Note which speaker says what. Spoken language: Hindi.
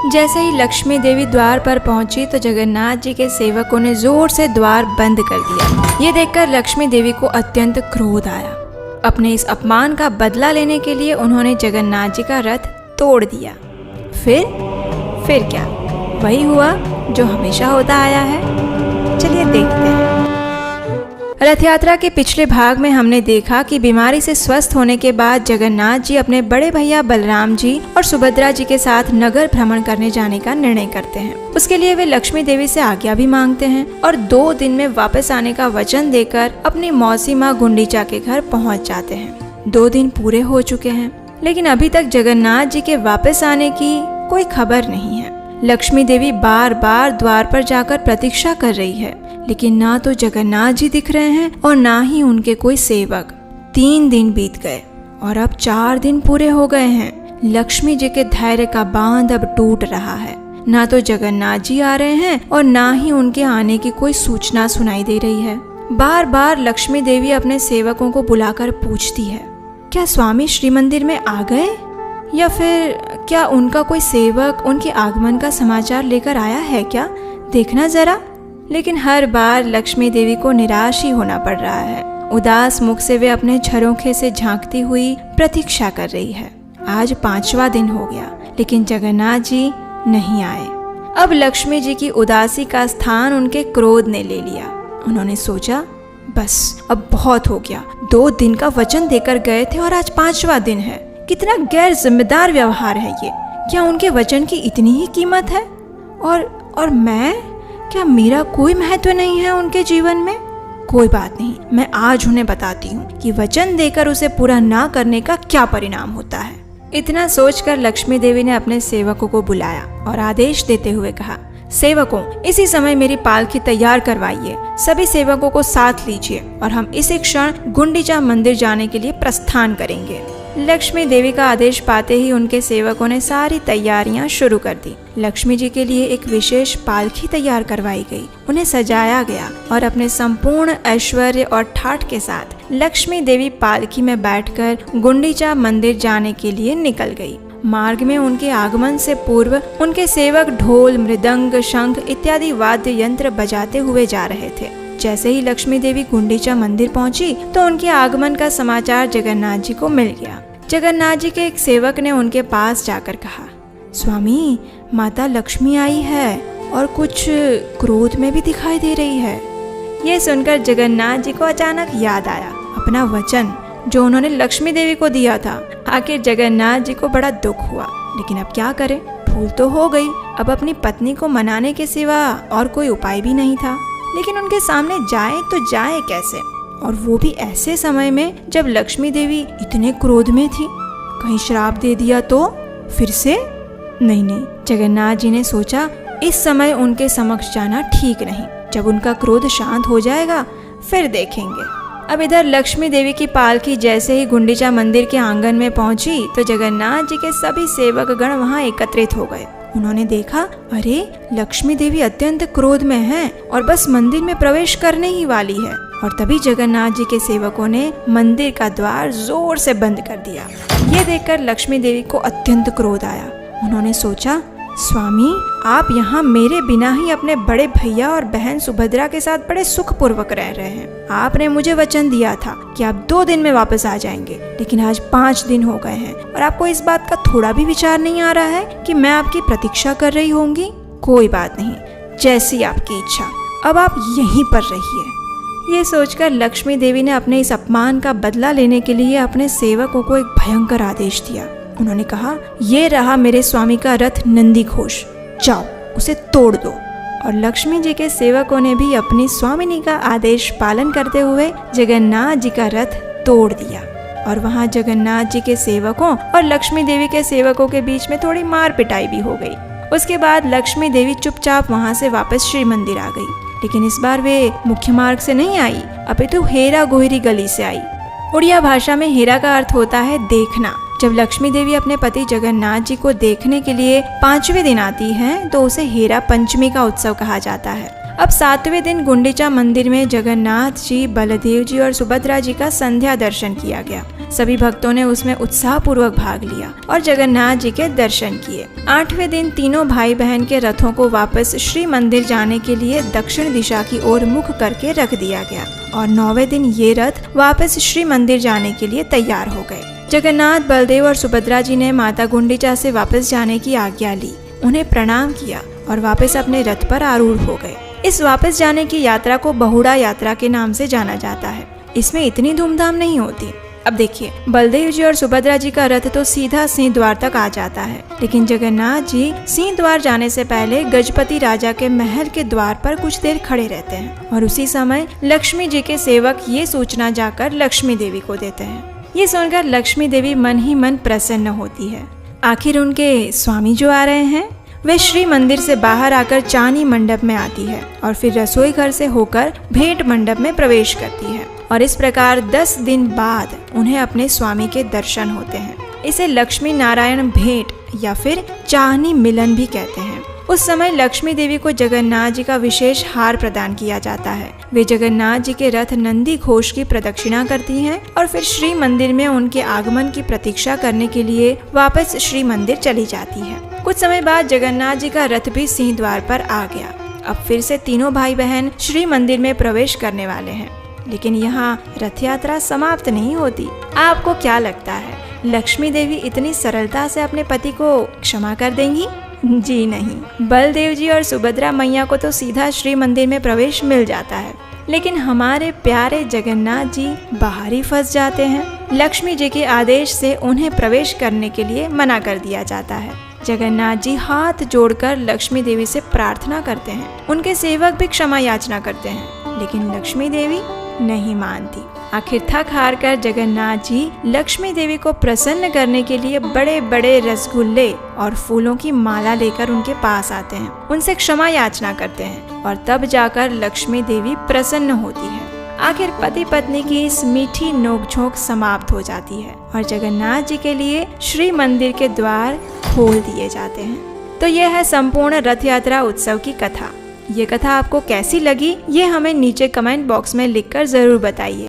Speaker 1: जैसे ही लक्ष्मी देवी द्वार पर पहुंची तो जगन्नाथ जी के सेवकों ने जोर से द्वार बंद कर दिया। ये देखकर लक्ष्मी देवी को अत्यंत क्रोध आया। अपने इस अपमान का बदला लेने के लिए उन्होंने जगन्नाथ जी का रथ तोड़ दिया। फिर क्या? वही हुआ जो हमेशा होता आया है। चलिए देखते हैं। रथ यात्रा के पिछले भाग में हमने देखा कि बीमारी से स्वस्थ होने के बाद जगन्नाथ जी अपने बड़े भैया बलराम जी और सुभद्रा जी के साथ नगर भ्रमण करने जाने का निर्णय करते हैं। उसके लिए वे लक्ष्मी देवी से आज्ञा भी मांगते हैं और 2 दिन में वापस आने का वचन देकर अपनी मौसी माँ गुंडीचा के घर पहुँच जाते हैं। 2 दिन पूरे हो चुके हैं, लेकिन अभी तक जगन्नाथ जी के वापस आने की कोई खबर नहीं है। लक्ष्मी देवी बार बार द्वार पर जाकर प्रतीक्षा कर रही है, लेकिन ना तो जगन्नाथ जी दिख रहे हैं और ना ही उनके कोई सेवक। 3 दिन बीत गए और अब 4 दिन पूरे हो गए हैं। लक्ष्मी जी के धैर्य का बांध अब टूट रहा है। ना तो जगन्नाथ जी आ रहे हैं और ना ही उनके आने की कोई सूचना सुनाई दे रही है। बार बार लक्ष्मी देवी अपने सेवकों को बुलाकर पूछती है, क्या स्वामी श्री मंदिर में आ गए, या फिर क्या उनका कोई सेवक उनके आगमन का समाचार लेकर आया है क्या, देखना जरा। लेकिन हर बार लक्ष्मी देवी को निराश ही होना पड़ रहा है। उदास मुख से वे अपने झरोखे से झांकती हुई प्रतीक्षा कर रही है। आज 5वां दिन हो गया, लेकिन जगन्नाथ जी नहीं आए। अब लक्ष्मी जी की उदासी का स्थान उनके क्रोध ने ले लिया। उन्होंने सोचा, बस अब बहुत हो गया। 2 दिन का वचन देकर गए थे और आज 5वां दिन है। कितना गैर जिम्मेदार व्यवहार है ये। क्या उनके वचन की इतनी ही कीमत है? और मैं, क्या मेरा कोई महत्व नहीं है उनके जीवन में? कोई बात नहीं, मैं आज उन्हें बताती हूँ कि वचन देकर उसे पूरा ना करने का क्या परिणाम होता है। इतना सोचकर लक्ष्मी देवी ने अपने सेवकों को बुलाया और आदेश देते हुए कहा, सेवकों, इसी समय मेरी पालकी तैयार करवाइए। सभी सेवकों को साथ लीजिए और हम इसी क्षण गुंडीचा मंदिर जाने के लिए प्रस्थान करेंगे। लक्ष्मी देवी का आदेश पाते ही उनके सेवकों ने सारी तैयारियां शुरू कर दी। लक्ष्मी जी के लिए एक विशेष पालकी तैयार करवाई गई। उन्हें सजाया गया और अपने संपूर्ण ऐश्वर्य और ठाठ के साथ लक्ष्मी देवी पालकी में बैठकर गुंडीचा मंदिर जाने के लिए निकल गई। मार्ग में उनके आगमन से पूर्व उनके सेवक ढोल, मृदंग, शंख इत्यादि वाद्य यंत्र बजाते हुए जा रहे थे। जैसे ही लक्ष्मी देवी गुंडीचा मंदिर पहुंची तो उनके आगमन का समाचार जगन्नाथ जी को मिल गया। जगन्नाथ जी के एक सेवक ने उनके पास जाकर कहा, स्वामी, माता लक्ष्मी आई है और कुछ क्रोध में भी दिखाई दे रही है। ये सुनकर जगन्नाथ जी को अचानक याद आया अपना वचन जो उन्होंने लक्ष्मी देवी को दिया था। आखिर जगन्नाथ जी को बड़ा दुख हुआ, लेकिन अब क्या करें, भूल तो हो गई। अब अपनी पत्नी को मनाने के सिवा और कोई उपाय भी नहीं था। लेकिन उनके सामने जाए तो जाए कैसे, और वो भी ऐसे समय में जब लक्ष्मी देवी इतने क्रोध में थी। कहीं श्राप दे दिया तो फिर से? नहीं, जगन्नाथ जी ने सोचा, इस समय उनके समक्ष जाना ठीक नहीं। जब उनका क्रोध शांत हो जाएगा फिर देखेंगे। अब इधर लक्ष्मी देवी की पालकी जैसे ही गुंडीचा मंदिर के आंगन में पहुंची तो जगन्नाथ जी के सभी सेवक गण वहां एकत्रित हो गए। उन्होंने देखा, अरे लक्ष्मी देवी अत्यंत क्रोध में हैं और बस मंदिर में प्रवेश करने ही वाली है। और तभी जगन्नाथ जी के सेवकों ने मंदिर का द्वार जोर से बंद कर दिया। ये देखकर लक्ष्मी देवी को अत्यंत क्रोध आया। उन्होंने सोचा, स्वामी, आप यहाँ मेरे बिना ही अपने बड़े भैया और बहन सुभद्रा के साथ बड़े सुख पूर्वक रह रहे हैं। आपने मुझे वचन दिया था कि आप 2 दिन में वापस आ जाएंगे, लेकिन आज 5 दिन हो गए हैं और आपको इस बात का थोड़ा भी विचार नहीं आ रहा है कि मैं आपकी प्रतीक्षा कर रही होंगी। कोई बात नहीं, जैसी आपकी इच्छा, अब आप यहीं पर रहिए। ये सोचकर लक्ष्मी देवी ने अपने इस अपमान का बदला लेने के लिए अपने सेवकों को एक भयंकर आदेश दिया। उन्होंने कहा, ये रहा मेरे स्वामी का रथ नंदी घोष, जाओ उसे तोड़ दो। और लक्ष्मी जी के सेवकों ने भी अपनी स्वामिनी का आदेश पालन करते हुए जगन्नाथ जी का रथ तोड़ दिया। और वहाँ जगन्नाथ जी के सेवकों और लक्ष्मी देवी के सेवकों के बीच में थोड़ी मार पिटाई भी हो गई। उसके बाद लक्ष्मी देवी चुपचाप वहाँ से वापस श्री मंदिर आ गई, लेकिन इस बार वे मुख्य मार्ग से नहीं आई, अपितु हेरा गोहरी गली से आई। उड़िया भाषा में हेरा का अर्थ होता है देखना। जब लक्ष्मी देवी अपने पति जगन्नाथ जी को देखने के लिए 5वें दिन आती हैं, तो उसे हेरा पंचमी का उत्सव कहा जाता है। अब 7वें दिन गुंडीचा मंदिर में जगन्नाथ जी, बलदेव जी और सुभद्रा जी का संध्या दर्शन किया गया। सभी भक्तों ने उसमें उत्साह पूर्वक भाग लिया और जगन्नाथ जी के दर्शन किए। 8वें दिन तीनों भाई बहन के रथों को वापस श्री मंदिर जाने के लिए दक्षिण दिशा की ओर मुख करके रख दिया गया और 9वें दिन ये रथ वापस श्री मंदिर जाने के लिए तैयार हो गए। जगन्नाथ, बलदेव और सुभद्रा जी ने माता गुंडिचा से वापस जाने की आज्ञा ली, उन्हें प्रणाम किया और वापस अपने रथ पर आरूढ़ हो गए। इस वापस जाने की यात्रा को बहुड़ा यात्रा के नाम से जाना जाता है। इसमें इतनी धूमधाम नहीं होती। अब देखिए, बलदेव जी और सुभद्रा जी का रथ तो सीधा सिंह द्वार तक आ जाता है, लेकिन जगन्नाथ जी सिंह द्वार जाने से पहले गजपति राजा के महल के द्वार पर कुछ देर खड़े रहते हैं और उसी समय लक्ष्मी जी के सेवक ये सूचना जाकर लक्ष्मी देवी को देते हैं। ये सुनकर लक्ष्मी देवी मन ही मन प्रसन्न होती है। आखिर उनके स्वामी जो आ रहे हैं वे श्री मंदिर से बाहर आकर चानी मंडप में आती है और फिर रसोई घर से होकर भेंट मंडप में प्रवेश करती है और इस प्रकार 10 दिन बाद उन्हें अपने स्वामी के दर्शन होते हैं। इसे लक्ष्मी नारायण भेंट या फिर चाहनी मिलन भी कहते हैं। उस समय लक्ष्मी देवी को जगन्नाथ जी का विशेष हार प्रदान किया जाता है। वे जगन्नाथ जी के रथ नंदी घोष की प्रदक्षिणा करती हैं और फिर श्री मंदिर में उनके आगमन की प्रतीक्षा करने के लिए वापस श्री मंदिर चली जाती है। कुछ समय बाद जगन्नाथ जी का रथ भी सिंह द्वार पर आ गया। अब फिर से तीनों भाई बहन श्री मंदिर में प्रवेश करने वाले हैं, लेकिन यहाँ रथ यात्रा समाप्त नहीं होती। आपको क्या लगता है, लक्ष्मी देवी इतनी सरलता से अपने पति को क्षमा कर देंगी? जी नहीं, बलदेव जी और सुभद्रा मैया को तो सीधा श्री मंदिर में प्रवेश मिल जाता है, लेकिन हमारे प्यारे जगन्नाथ जी बाहर ही फंस जाते हैं। लक्ष्मी जी के आदेश से उन्हें प्रवेश करने के लिए मना कर दिया जाता है। जगन्नाथ जी हाथ जोड़कर लक्ष्मी देवी से प्रार्थना करते हैं। उनके सेवक भी क्षमा याचना करते हैं, लेकिन लक्ष्मी देवी नहीं मानती। आखिर थक हार कर जगन्नाथ जी लक्ष्मी देवी को प्रसन्न करने के लिए बड़े बड़े रसगुल्ले और फूलों की माला लेकर उनके पास आते हैं, उनसे क्षमा याचना करते हैं और तब जाकर लक्ष्मी देवी प्रसन्न होती है। आखिर पति पत्नी की इस मीठी नोकझोंक समाप्त हो जाती है और जगन्नाथ जी के लिए श्री मंदिर के द्वार खोल दिए जाते हैं। तो यह है संपूर्ण रथ यात्रा उत्सव की कथा। ये कथा आपको कैसी लगी, ये हमें नीचे कमेंट बॉक्स में लिखकर जरूर बताइए।